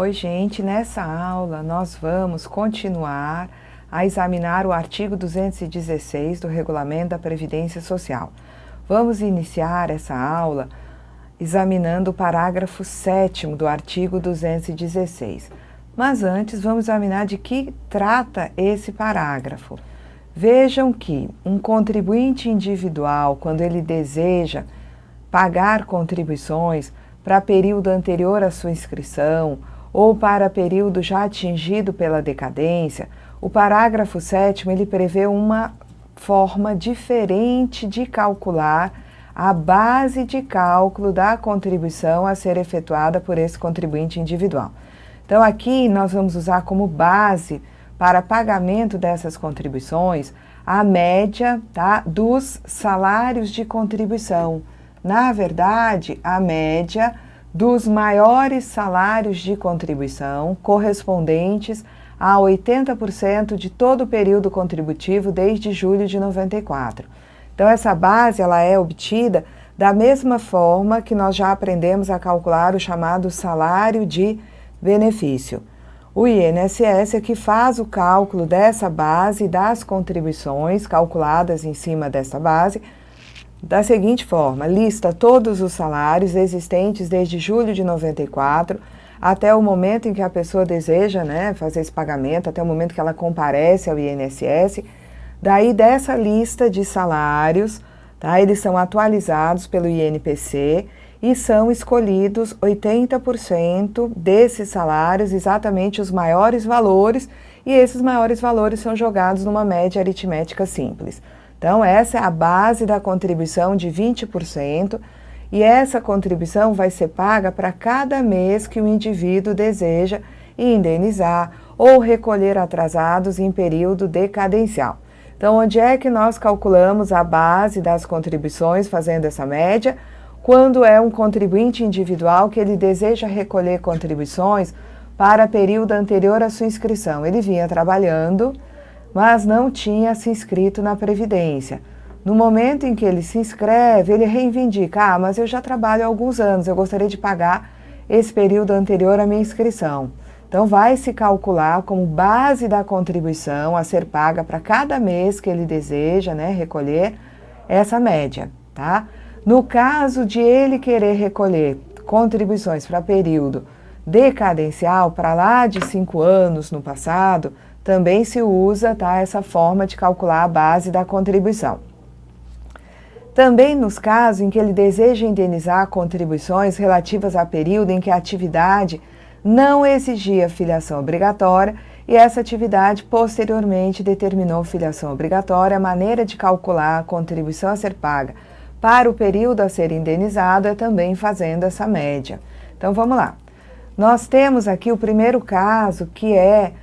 Oi, gente, nessa aula nós vamos continuar a examinar o artigo 216 do Regulamento da Previdência Social. Vamos iniciar essa aula examinando o parágrafo 7º do artigo 216. Mas antes vamos examinar de que trata esse parágrafo. Vejam que um contribuinte individual, quando ele deseja pagar contribuições para período anterior à sua inscrição ou para período já atingido pela decadência, o parágrafo 7º ele prevê uma forma diferente de calcular a base de cálculo da contribuição a ser efetuada por esse contribuinte individual. Então aqui nós vamos usar como base para pagamento dessas contribuições a média, tá, dos salários de contribuição. Na verdade, a média dos maiores salários de contribuição correspondentes a 80% de todo o período contributivo desde julho de 94. Então, essa base ela é obtida da mesma forma que nós já aprendemos a calcular o chamado salário de benefício. O INSS é que faz o cálculo dessa base das contribuições calculadas em cima dessa base da seguinte forma: lista todos os salários existentes desde julho de 94 até o momento em que a pessoa deseja, fazer esse pagamento, até o momento que ela comparece ao INSS. Daí dessa lista de salários, tá, eles são atualizados pelo INPC e são escolhidos 80% desses salários, exatamente os maiores valores, e esses maiores valores são jogados numa média aritmética simples. Então, essa é a base da contribuição de 20%, e essa contribuição vai ser paga para cada mês que o indivíduo deseja indenizar ou recolher atrasados em período decadencial. Então, onde é que nós calculamos a base das contribuições fazendo essa média? Quando é um contribuinte individual que ele deseja recolher contribuições para período anterior à sua inscrição. Ele vinha trabalhando, mas não tinha se inscrito na Previdência. No momento em que ele se inscreve, ele reivindica: mas eu já trabalho há alguns anos, eu gostaria de pagar esse período anterior à minha inscrição. Então, vai se calcular como base da contribuição a ser paga para cada mês que ele deseja, recolher essa média, tá? No caso de ele querer recolher contribuições para período decadencial, para lá de 5 anos no passado, também se usa, tá, essa forma de calcular a base da contribuição. Também nos casos em que ele deseja indenizar contribuições relativas a período em que a atividade não exigia filiação obrigatória e essa atividade posteriormente determinou filiação obrigatória, a maneira de calcular a contribuição a ser paga para o período a ser indenizado é também fazendo essa média. Então vamos lá. Nós temos aqui o primeiro caso, que é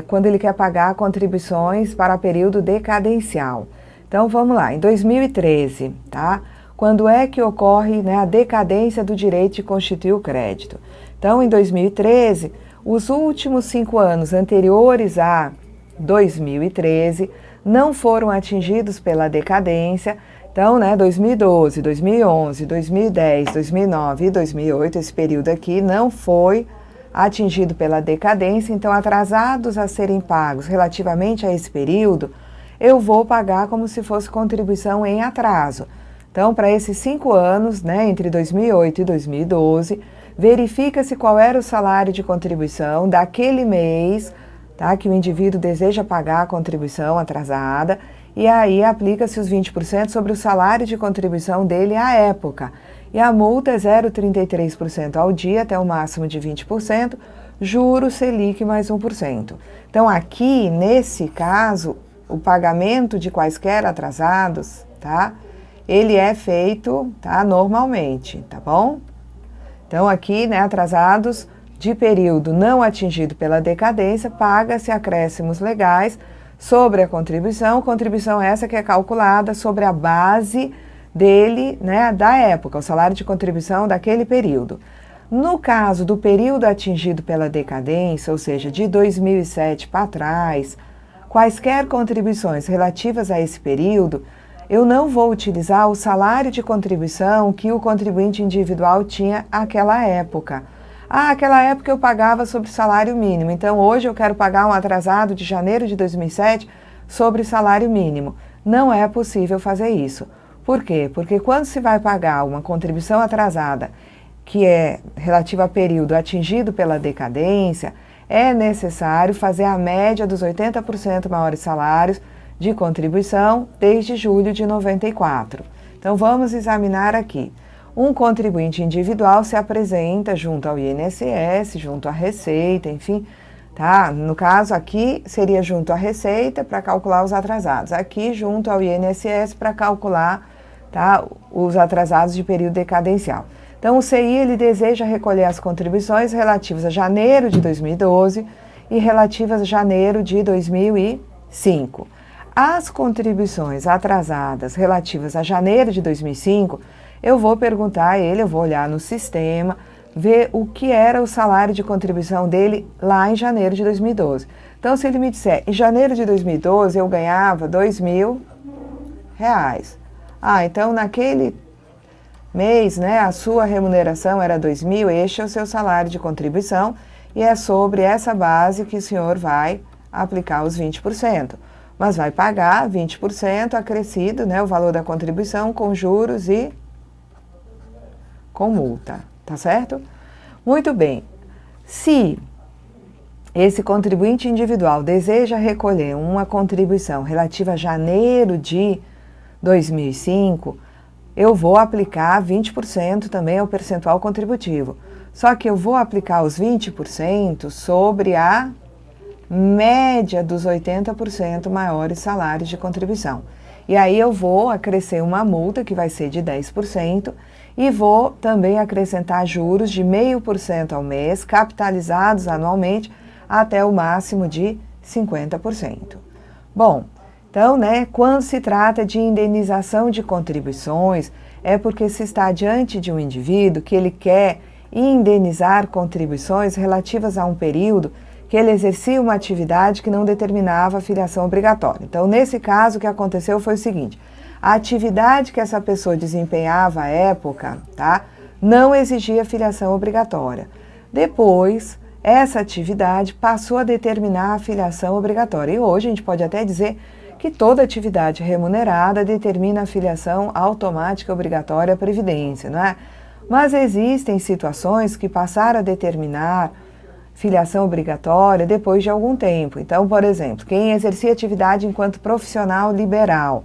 quando ele quer pagar contribuições para período decadencial. Então vamos lá, em 2013, tá? Quando é que ocorre a decadência do direito de constituir o crédito? Então, em 2013, os últimos 5 anos anteriores a 2013 não foram atingidos pela decadência. Então, 2012, 2011, 2010, 2009 e 2008, esse período aqui não foi atingido pela decadência. Então, atrasados a serem pagos relativamente a esse período, eu vou pagar como se fosse contribuição em atraso. Então, para esses 5 anos, entre 2008 e 2012, verifica-se qual era o salário de contribuição daquele mês, tá, que o indivíduo deseja pagar a contribuição atrasada, e aí aplica-se os 20% sobre o salário de contribuição dele à época. E a multa é 0,33% ao dia, até o máximo de 20%, juros Selic mais 1%. Então, aqui, nesse caso, o pagamento de quaisquer atrasados, tá, ele é feito, tá, normalmente, tá bom? Então, aqui, atrasados de período não atingido pela decadência, paga-se acréscimos legais sobre a contribuição essa que é calculada sobre a base dele, da época, o salário de contribuição daquele período. No caso do período atingido pela decadência, ou seja, de 2007 para trás, quaisquer contribuições relativas a esse período, eu não vou utilizar o salário de contribuição que o contribuinte individual tinha naquela época. Ah, aquela época eu pagava sobre salário mínimo, então hoje eu quero pagar um atrasado de janeiro de 2007 sobre salário mínimo. Não é possível fazer isso. Por quê? Porque quando se vai pagar uma contribuição atrasada que é relativa a período atingido pela decadência, é necessário fazer a média dos 80% maiores salários de contribuição desde julho de 94. Então vamos examinar aqui. Um contribuinte individual se apresenta junto ao INSS, junto à Receita, enfim, tá? No caso aqui seria junto à Receita para calcular os atrasados, aqui junto ao INSS para calcular, tá, os atrasados de período decadencial. Então o CI ele deseja recolher as contribuições relativas a janeiro de 2012 e relativas a janeiro de 2005. As contribuições atrasadas relativas a janeiro de 2005, eu vou perguntar a ele, eu vou olhar no sistema, ver o que era o salário de contribuição dele lá em janeiro de 2012. Então, se ele me disser, em janeiro de 2012 eu ganhava R$2.000. Ah, então naquele mês, né, a sua remuneração era R$2.000, este é o seu salário de contribuição e é sobre essa base que o senhor vai aplicar os 20%. Mas vai pagar 20% acrescido, né, o valor da contribuição com juros e com multa, tá certo? Muito bem. Se esse contribuinte individual deseja recolher uma contribuição relativa a janeiro de 2005, eu vou aplicar 20% também ao percentual contributivo. Só que eu vou aplicar os 20% sobre a média dos 80% maiores salários de contribuição. E aí eu vou acrescer uma multa que vai ser de 10% e vou também acrescentar juros de 0,5% ao mês, capitalizados anualmente até o máximo de 50%. Bom, então, né, quando se trata de indenização de contribuições, é porque se está diante de um indivíduo que ele quer indenizar contribuições relativas a um período que ele exercia uma atividade que não determinava a filiação obrigatória. Então, nesse caso, o que aconteceu foi o seguinte: a atividade que essa pessoa desempenhava à época, tá, não exigia filiação obrigatória. Depois, essa atividade passou a determinar a filiação obrigatória. E hoje a gente pode até dizer que toda atividade remunerada determina a filiação automática obrigatória à Previdência, não é? Mas existem situações que passaram a determinar filiação obrigatória depois de algum tempo. Então, por exemplo, quem exercia atividade enquanto profissional liberal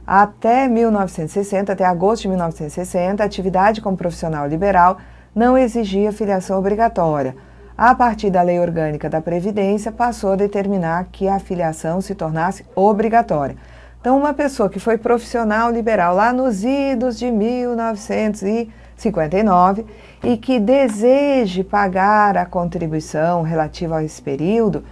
até 1960, até agosto de 1960, a atividade como profissional liberal não exigia filiação obrigatória. A partir da Lei Orgânica da Previdência, passou a determinar que a filiação se tornasse obrigatória. Então, uma pessoa que foi profissional liberal lá nos idos de 1959 e que deseje pagar a contribuição relativa a esse período,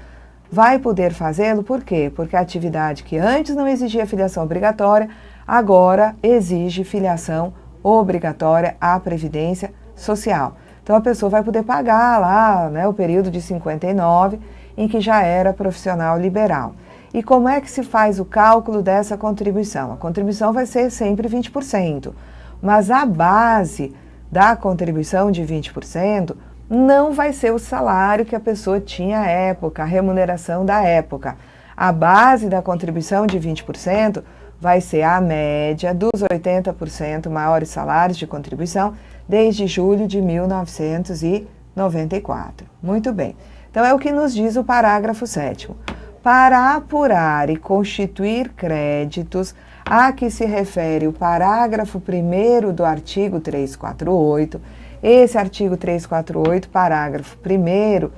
vai poder fazê-lo. Por quê? Porque a atividade que antes não exigia filiação obrigatória, agora exige filiação obrigatória à Previdência Social. Então, a pessoa vai poder pagar lá, né, o período de 59, em que já era profissional liberal. E como é que se faz o cálculo dessa contribuição? A contribuição vai ser sempre 20%, mas a base da contribuição de 20% não vai ser o salário que a pessoa tinha à época, a remuneração da época. A base da contribuição de 20% vai ser a média dos 80% maiores salários de contribuição desde julho de 1994. Muito bem. Então, é o que nos diz o parágrafo 7º. Para apurar e constituir créditos a que se refere o parágrafo 1º do artigo 348, esse artigo 348, parágrafo 1º,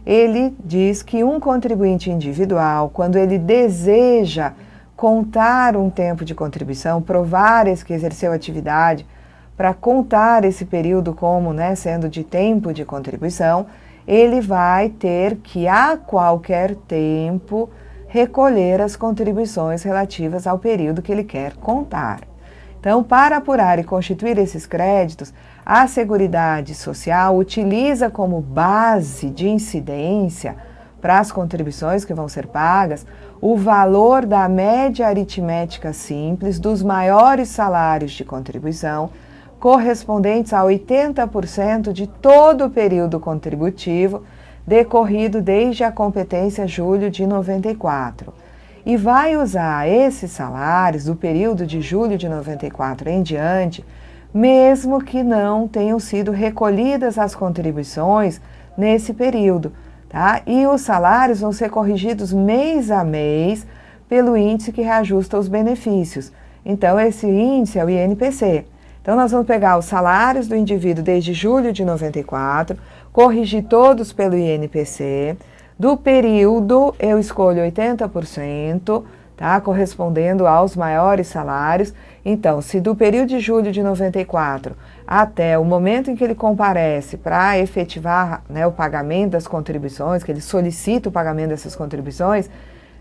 ele diz que um contribuinte individual, quando ele deseja contar um tempo de contribuição, provar esse que exerceu atividade, para contar esse período como, né, sendo de tempo de contribuição, ele vai ter que, a qualquer tempo, recolher as contribuições relativas ao período que ele quer contar. Então, para apurar e constituir esses créditos, a Seguridade Social utiliza como base de incidência para as contribuições que vão ser pagas o valor da média aritmética simples dos maiores salários de contribuição, correspondentes a 80% de todo o período contributivo decorrido desde a competência julho de 94. E vai usar esses salários do período de julho de 94 em diante, mesmo que não tenham sido recolhidas as contribuições nesse período, tá? E os salários vão ser corrigidos mês a mês pelo índice que reajusta os benefícios. Então, esse índice é o INPC. Então, nós vamos pegar os salários do indivíduo desde julho de 94, corrigir todos pelo INPC. Do período, eu escolho 80%, tá? Correspondendo aos maiores salários. Então, se do período de julho de 94 até o momento em que ele comparece para efetivar, né, o pagamento das contribuições, que ele solicita o pagamento dessas contribuições,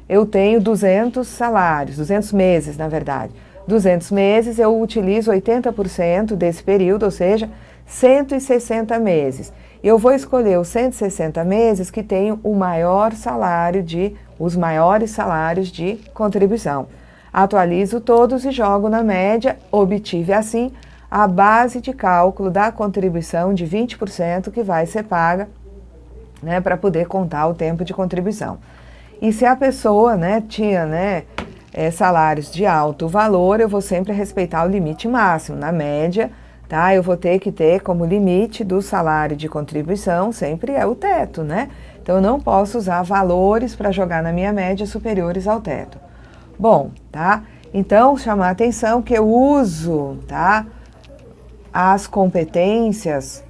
eu tenho 200 salários, 200 meses, na verdade. 200 meses, eu utilizo 80% desse período, ou seja, 160 meses. Eu vou escolher os 160 meses que tenham o maior salário os maiores salários de contribuição. Atualizo todos e jogo na média, obtive assim a base de cálculo da contribuição de 20% que vai ser paga, né, para poder contar o tempo de contribuição. E se a pessoa, né, tinha, né, salários de alto valor, eu vou sempre respeitar o limite máximo. Na média, tá, eu vou ter que ter como limite do salário de contribuição, sempre é o teto, né? Então, eu não posso usar valores para jogar na minha média superiores ao teto. Bom, tá? Então, chamar a atenção que eu uso, tá, as competências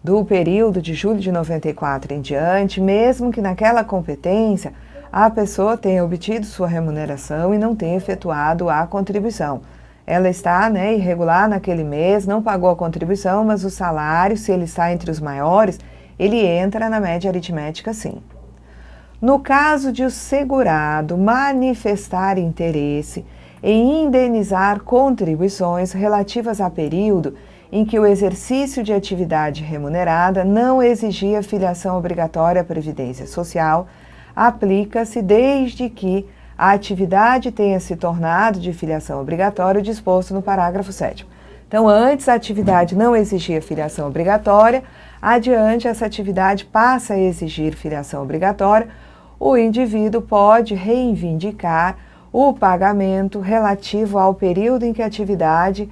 do período de julho de 94 em diante, mesmo que naquela competência a pessoa tenha obtido sua remuneração e não tenha efetuado a contribuição. Ela está, né, irregular naquele mês, não pagou a contribuição, mas o salário, se ele está entre os maiores, ele entra na média aritmética sim. No caso de o segurado manifestar interesse em indenizar contribuições relativas a período em que o exercício de atividade remunerada não exigia filiação obrigatória à Previdência Social, aplica-se desde que a atividade tenha se tornado de filiação obrigatória, disposto no parágrafo 7º. Então, antes a atividade não exigia filiação obrigatória, adiante essa atividade passa a exigir filiação obrigatória, o indivíduo pode reivindicar o pagamento relativo ao período em que a atividade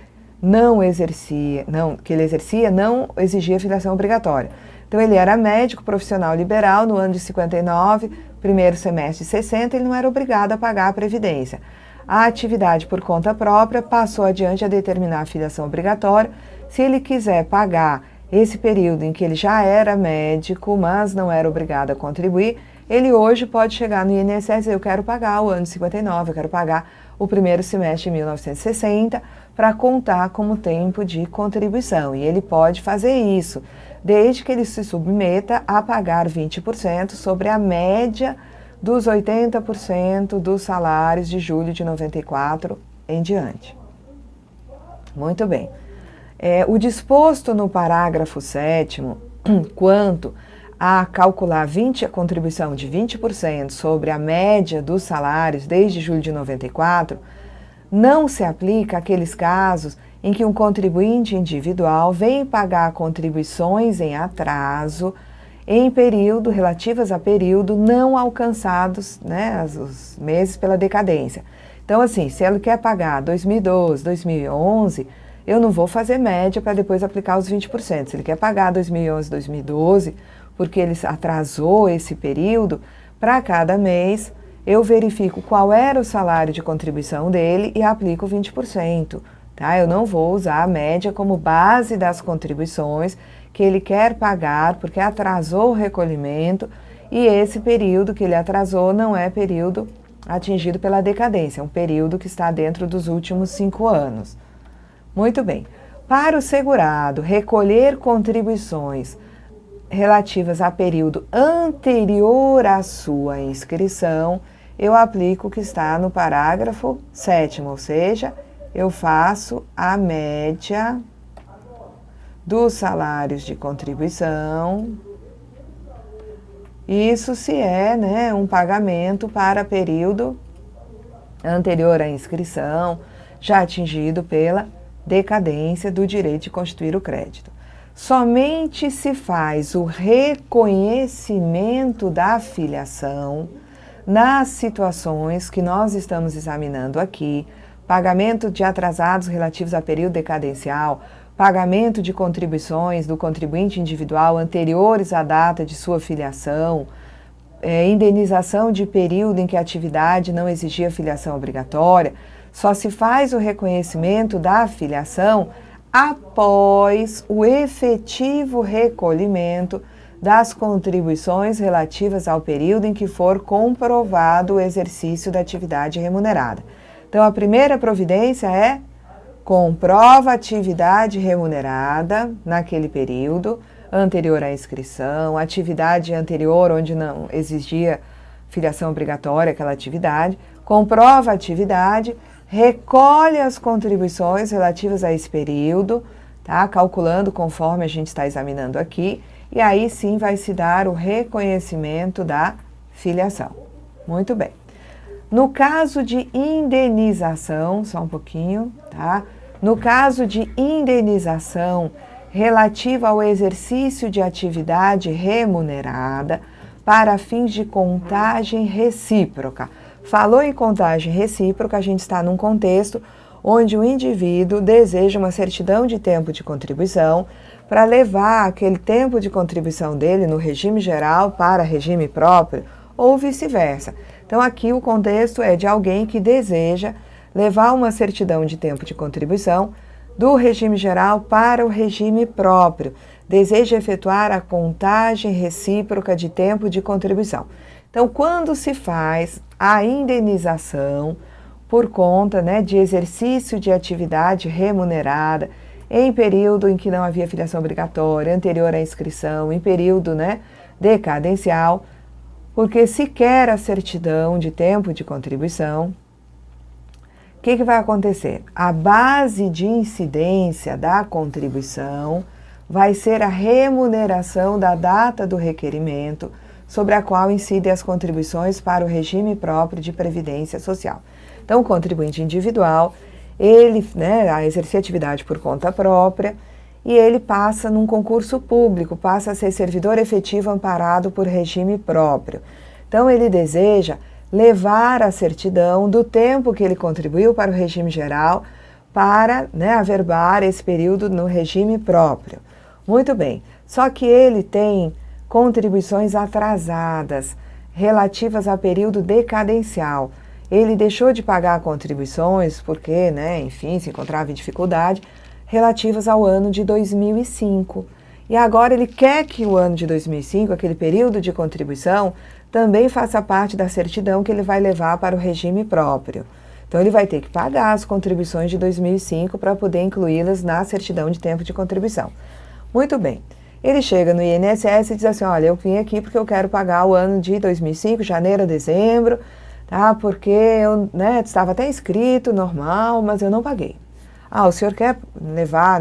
que ele exercia não exigia filiação obrigatória. Então, ele era médico profissional liberal no ano de 59, primeiro semestre de 60, ele não era obrigado a pagar a Previdência. A atividade por conta própria passou adiante a determinar a filiação obrigatória. Se ele quiser pagar esse período em que ele já era médico, mas não era obrigado a contribuir, ele hoje pode chegar no INSS e dizer, eu quero pagar o ano de 59, eu quero pagar o primeiro semestre de 1960 para contar como tempo de contribuição. E ele pode fazer isso, desde que ele se submeta a pagar 20% sobre a média dos 80% dos salários de julho de 94 em diante. Muito bem. O disposto no parágrafo 7º, quanto a calcular a contribuição de 20% sobre a média dos salários desde julho de 94, não se aplica àqueles casos em que um contribuinte individual vem pagar contribuições em atraso em período, relativas a período não alcançados, né, os meses pela decadência. Então, assim, se ele quer pagar 2012, 2011, eu não vou fazer média para depois aplicar os 20%. Se ele quer pagar 2011, 2012, porque ele atrasou esse período, para cada mês eu verifico qual era o salário de contribuição dele e aplico 20%. Tá? Eu não vou usar a média como base das contribuições que ele quer pagar porque atrasou o recolhimento e esse período que ele atrasou não é período atingido pela decadência, é um período que está dentro dos últimos 5 anos. Muito bem. Para o segurado recolher contribuições relativas a período anterior à sua inscrição, eu aplico o que está no parágrafo 7º, ou seja, eu faço a média dos salários de contribuição. Isso se é, né, um pagamento para período anterior à inscrição, já atingido pela decadência do direito de constituir o crédito. Somente se faz o reconhecimento da filiação nas situações que nós estamos examinando aqui: pagamento de atrasados relativos a período decadencial, pagamento de contribuições do contribuinte individual anteriores à data de sua filiação, indenização de período em que a atividade não exigia filiação obrigatória. Só se faz o reconhecimento da filiação após o efetivo recolhimento das contribuições relativas ao período em que for comprovado o exercício da atividade remunerada. Então, a primeira providência é: comprova a atividade remunerada naquele período anterior à inscrição, atividade anterior onde não exigia filiação obrigatória aquela atividade, comprova a atividade, recolhe as contribuições relativas a esse período, tá? Calculando conforme a gente está examinando aqui, e aí sim vai se dar o reconhecimento da filiação. Muito bem. No caso de indenização, só um pouquinho, tá? No caso de indenização relativa ao exercício de atividade remunerada para fins de contagem recíproca. Falou em contagem recíproca, a gente está num contexto onde o indivíduo deseja uma certidão de tempo de contribuição para levar aquele tempo de contribuição dele no regime geral para regime próprio ou vice-versa. Então aqui o contexto é de alguém que deseja levar uma certidão de tempo de contribuição do regime geral para o regime próprio, deseja efetuar a contagem recíproca de tempo de contribuição. Então, quando se faz a indenização por conta, de exercício de atividade remunerada em período em que não havia filiação obrigatória, anterior à inscrição, em período, decadencial, porque se quer a certidão de tempo de contribuição, o que vai acontecer? A base de incidência da contribuição vai ser a remuneração da data do requerimento sobre a qual incidem as contribuições para o regime próprio de previdência social. Então, o contribuinte individual, ele exerce atividade por conta própria e ele passa num concurso público, passa a ser servidor efetivo amparado por regime próprio. Então, ele deseja levar a certidão do tempo que ele contribuiu para o regime geral para averbar esse período no regime próprio. Muito bem, só que ele tem contribuições atrasadas relativas a período decadencial. Ele deixou de pagar contribuições porque, enfim, se encontrava em dificuldade, relativas ao ano de 2005. E agora ele quer que o ano de 2005, aquele período de contribuição, também faça parte da certidão que ele vai levar para o regime próprio. Então ele vai ter que pagar as contribuições de 2005 para poder incluí-las na certidão de tempo de contribuição. Muito bem. Ele chega no INSS e diz assim: olha, eu vim aqui porque eu quero pagar o ano de 2005, janeiro a dezembro, tá? Porque eu estava até inscrito, normal, mas eu não paguei. Ah, o senhor quer levar,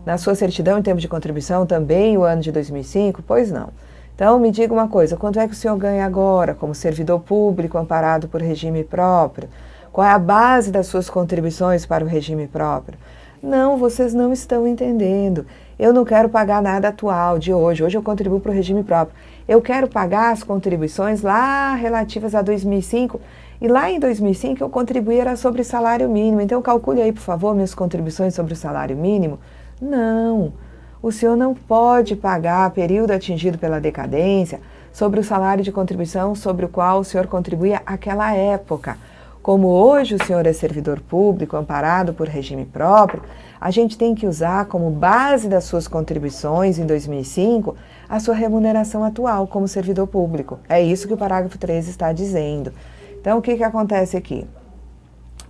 na sua certidão em tempo de contribuição também o ano de 2005? Pois não. Então, me diga uma coisa, quanto é que o senhor ganha agora como servidor público amparado por regime próprio? Qual é a base das suas contribuições para o regime próprio? Não, vocês não estão entendendo. Eu não quero pagar nada atual de hoje. Hoje eu contribuo para o regime próprio. Eu quero pagar as contribuições lá relativas a 2005. E lá em 2005 eu contribuí era sobre salário mínimo. Então calcule aí, por favor, minhas contribuições sobre o salário mínimo. Não, o senhor não pode pagar período atingido pela decadência sobre o salário de contribuição sobre o qual o senhor contribuía àquela época. Como hoje o senhor é servidor público, amparado por regime próprio, a gente tem que usar como base das suas contribuições em 2005 a sua remuneração atual como servidor público. É isso que o parágrafo 13 está dizendo. Então, o que acontece aqui?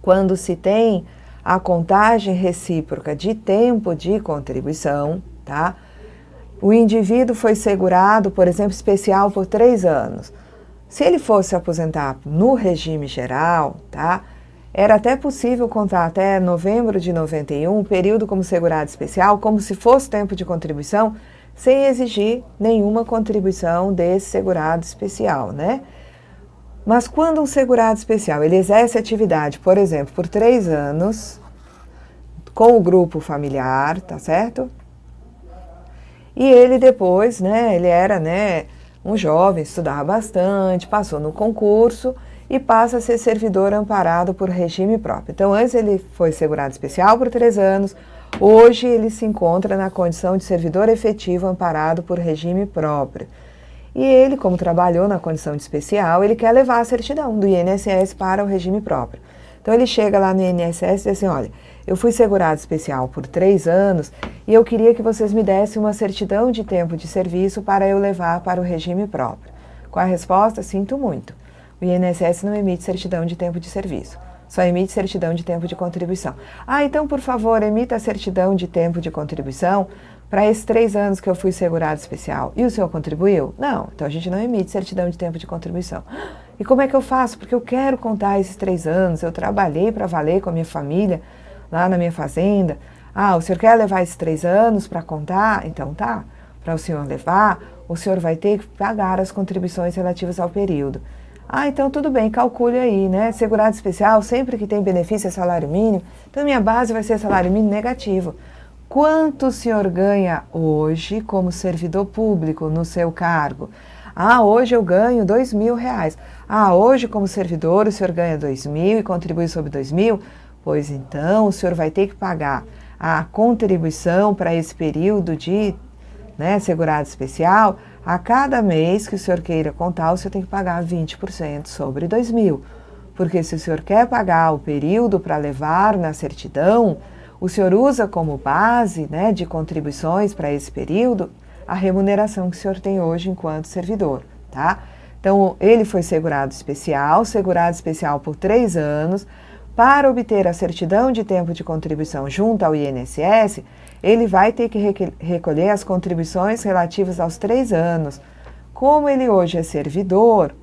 Quando se tem a contagem recíproca de tempo de contribuição, tá? O indivíduo foi segurado, por exemplo, especial por 3 anos. Se ele fosse aposentar no regime geral, tá? Era até possível contar até novembro de 91, período como segurado especial, como se fosse tempo de contribuição, sem exigir nenhuma contribuição desse segurado especial, Mas quando um segurado especial, ele exerce atividade, por exemplo, por 3 anos, com o grupo familiar, tá certo? E ele depois, né, ele era, né, um jovem, estudava bastante, passou no concurso e passa a ser servidor amparado por regime próprio. Então, antes ele foi segurado especial por 3 anos, hoje ele se encontra na condição de servidor efetivo amparado por regime próprio. E ele, como trabalhou na condição de especial, ele quer levar a certidão do INSS para o regime próprio. Então ele chega lá no INSS e diz assim, olha, eu fui segurado especial por 3 anos e eu queria que vocês me dessem uma certidão de tempo de serviço para eu levar para o regime próprio. Qual a resposta? Sinto muito. O INSS não emite certidão de tempo de serviço, só emite certidão de tempo de contribuição. Ah, então, por favor, emita a certidão de tempo de contribuição para esses 3 anos que eu fui segurado especial. E o senhor contribuiu? Não, então a gente não emite certidão de tempo de contribuição. E como é que eu faço? Porque eu quero contar esses 3 anos, eu trabalhei para valer com a minha família, lá na minha fazenda. Ah, o senhor quer levar esses 3 anos para contar? Então tá, para o senhor levar, o senhor vai ter que pagar as contribuições relativas ao período. Ah, então tudo bem, calcule aí, né? Segurado especial, sempre que tem benefício é salário mínimo, então minha base vai ser salário mínimo negativo. Quanto o senhor ganha hoje como servidor público no seu cargo? Ah, hoje eu ganho R$2.000. Ah, hoje como servidor o senhor ganha 2.000 e contribui sobre 2.000? Pois então o senhor vai ter que pagar a contribuição para esse período de, né, segurado especial. A cada mês que o senhor queira contar, o senhor tem que pagar 20% sobre 2.000. Porque se o senhor quer pagar o período para levar na certidão, o senhor usa como base, né, de contribuições para esse período a remuneração que o senhor tem hoje enquanto servidor, tá? Então, ele foi segurado especial por 3 anos. Para obter a certidão de tempo de contribuição junto ao INSS, ele vai ter que recolher as contribuições relativas aos 3 anos. Como ele hoje é servidor,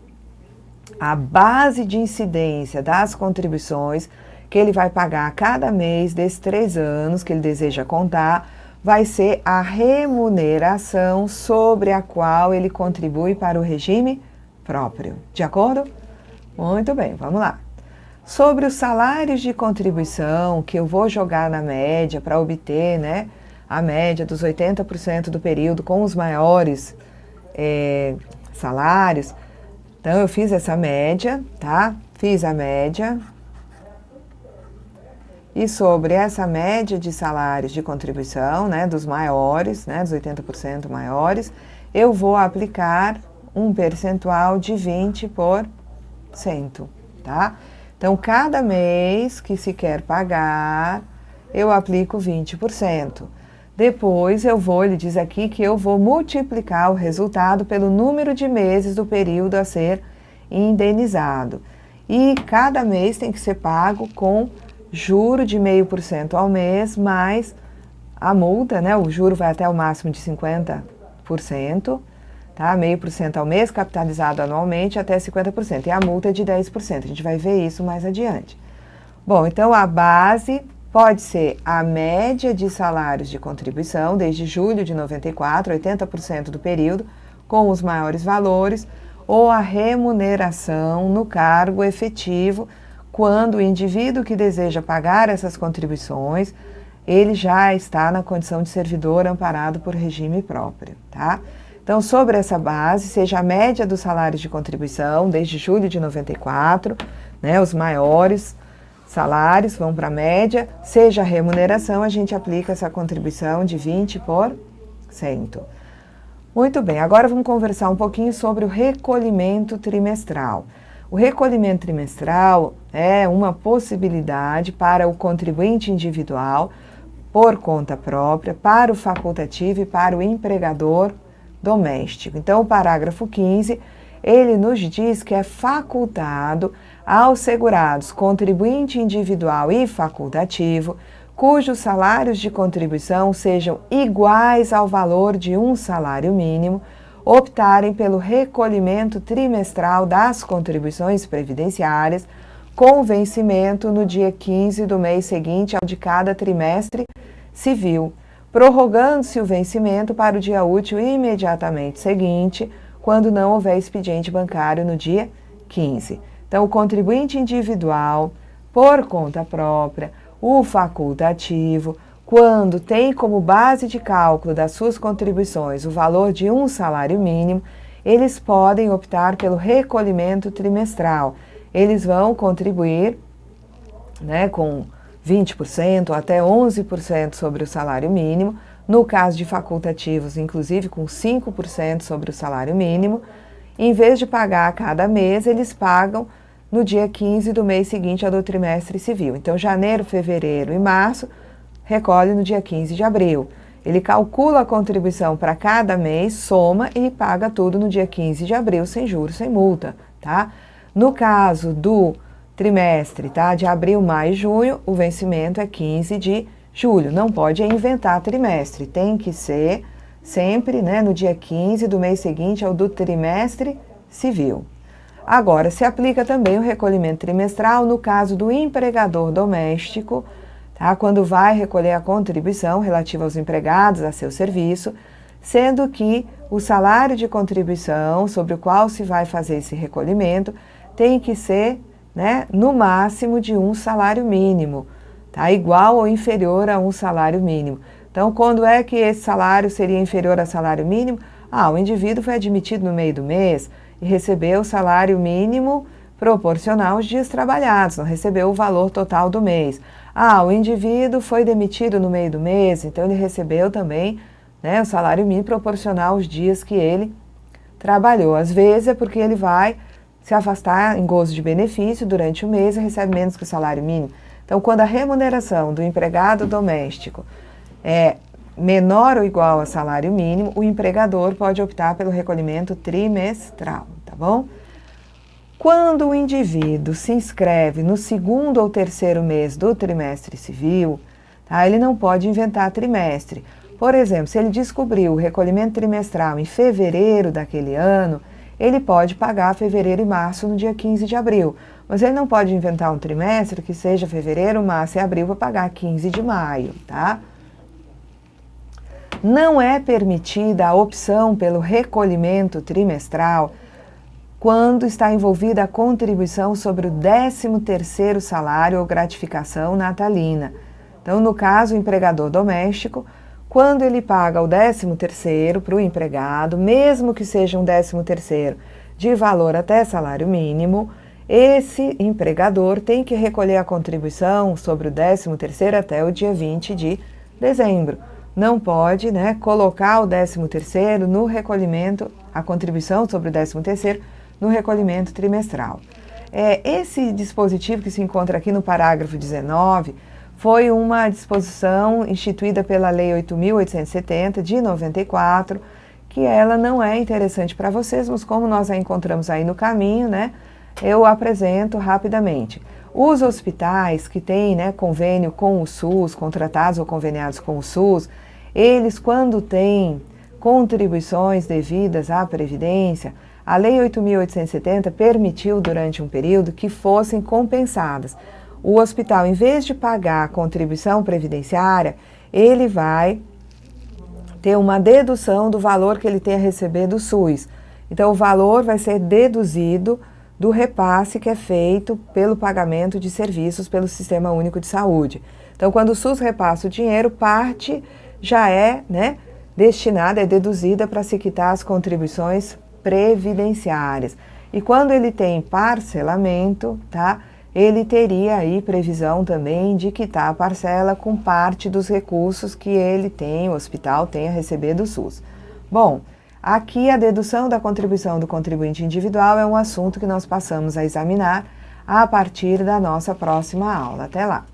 a base de incidência das contribuições que ele vai pagar a cada mês desses 3 anos que ele deseja contar, vai ser a remuneração sobre a qual ele contribui para o regime próprio. De acordo? Muito bem, vamos lá. Sobre os salários de contribuição que eu vou jogar na média para obter, né, a média dos 80% do período com os maiores salários. Então, eu fiz essa média, tá? Fiz a média. E sobre essa média de salários de contribuição, né, dos maiores, né, dos 80% maiores, eu vou aplicar um percentual de 20%, tá? Então, cada mês que se quer pagar, eu aplico 20%. Depois, ele diz aqui que eu vou multiplicar o resultado pelo número de meses do período a ser indenizado. E cada mês tem que ser pago com juro de 0,5% ao mês, mais a multa, né? O juro vai até o máximo de 50%. Tá? 0,5% ao mês, capitalizado anualmente até 50%. E a multa é de 10%. A gente vai ver isso mais adiante. Bom, então a base pode ser a média de salários de contribuição desde julho de 94, 80% do período, com os maiores valores, ou a remuneração no cargo efetivo, quando o indivíduo que deseja pagar essas contribuições, ele já está na condição de servidor amparado por regime próprio, tá? Então, sobre essa base, seja a média dos salários de contribuição, desde julho de 94, né, os maiores salários vão para a média, seja a remuneração, a gente aplica essa contribuição de 20%. Muito bem, agora vamos conversar um pouquinho sobre o recolhimento trimestral. O recolhimento trimestral é uma possibilidade para o contribuinte individual, por conta própria, para o facultativo e para o empregador doméstico. Então, o parágrafo 15, ele nos diz que é facultado aos segurados contribuinte individual e facultativo, cujos salários de contribuição sejam iguais ao valor de um salário mínimo, optarem pelo recolhimento trimestral das contribuições previdenciárias, com vencimento no dia 15 do mês seguinte ao de cada trimestre civil, prorrogando-se o vencimento para o dia útil imediatamente seguinte, quando não houver expediente bancário no dia 15. Então, o contribuinte individual, por conta própria, o facultativo, quando tem como base de cálculo das suas contribuições o valor de um salário mínimo, eles podem optar pelo recolhimento trimestral. Eles vão contribuir, né, com 20% ou até 11% sobre o salário mínimo, no caso de facultativos, inclusive com 5% sobre o salário mínimo. Em vez de pagar a cada mês, eles pagam no dia 15 do mês seguinte ao do trimestre civil. Então, janeiro, fevereiro e março, recolhe no dia 15 de abril. Ele calcula a contribuição para cada mês, soma e paga tudo no dia 15 de abril, sem juros, sem multa, tá? No caso do trimestre, tá? De abril, maio e junho, o vencimento é 15 de julho. Não pode inventar trimestre, tem que ser sempre, né, no dia 15 do mês seguinte ao do trimestre civil. Agora, se aplica também o recolhimento trimestral no caso do empregador doméstico, tá? Quando vai recolher a contribuição relativa aos empregados a seu serviço, sendo que o salário de contribuição sobre o qual se vai fazer esse recolhimento tem que ser, né, no máximo de um salário mínimo, tá? Igual ou inferior a um salário mínimo. Então, quando é que esse salário seria inferior ao salário mínimo? O indivíduo foi admitido no meio do mês e recebeu o salário mínimo proporcional aos dias trabalhados, não recebeu o valor total do mês. O indivíduo foi demitido no meio do mês, então ele recebeu também, né, o salário mínimo proporcional aos dias que ele trabalhou. Às vezes é porque ele vai se afastar em gozo de benefício durante o mês e recebe menos que o salário mínimo. Então, quando a remuneração do empregado doméstico é menor ou igual ao salário mínimo, o empregador pode optar pelo recolhimento trimestral, tá bom? Quando o indivíduo se inscreve no segundo ou terceiro mês do trimestre civil, tá, ele não pode inventar trimestre. Por exemplo, se ele descobriu o recolhimento trimestral em fevereiro daquele ano, ele pode pagar fevereiro e março no dia 15 de abril. Mas ele não pode inventar um trimestre que seja fevereiro, março e abril para pagar 15 de maio, tá? Não é permitida a opção pelo recolhimento trimestral quando está envolvida a contribuição sobre o 13º salário ou gratificação natalina. Então, no caso, o empregador doméstico, quando ele paga o 13º para o empregado, mesmo que seja um 13º de valor até salário mínimo, esse empregador tem que recolher a contribuição sobre o 13º até o dia 20 de dezembro. Não pode, né, colocar o 13º no recolhimento, a contribuição sobre o 13º no recolhimento trimestral. Esse dispositivo que se encontra aqui no parágrafo 19 foi uma disposição instituída pela Lei 8.870 de 94, que ela não é interessante para vocês, mas como nós a encontramos aí no caminho, né, eu apresento rapidamente. Os hospitais que têm, né, convênio com o SUS, contratados ou conveniados com o SUS, eles, quando têm contribuições devidas à Previdência, a Lei 8.870 permitiu durante um período que fossem compensadas. O hospital, em vez de pagar a contribuição previdenciária, ele vai ter uma dedução do valor que ele tem a receber do SUS. Então, o valor vai ser deduzido do repasse que é feito pelo pagamento de serviços pelo Sistema Único de Saúde. Então, quando o SUS repassa o dinheiro, parte já é, né, destinada, é deduzida para se quitar as contribuições previdenciárias. E quando ele tem parcelamento, tá, ele teria aí previsão também de quitar a parcela com parte dos recursos que ele tem, o hospital tem a receber do SUS. Bom, aqui a dedução da contribuição do contribuinte individual é um assunto que nós passamos a examinar a partir da nossa próxima aula. Até lá!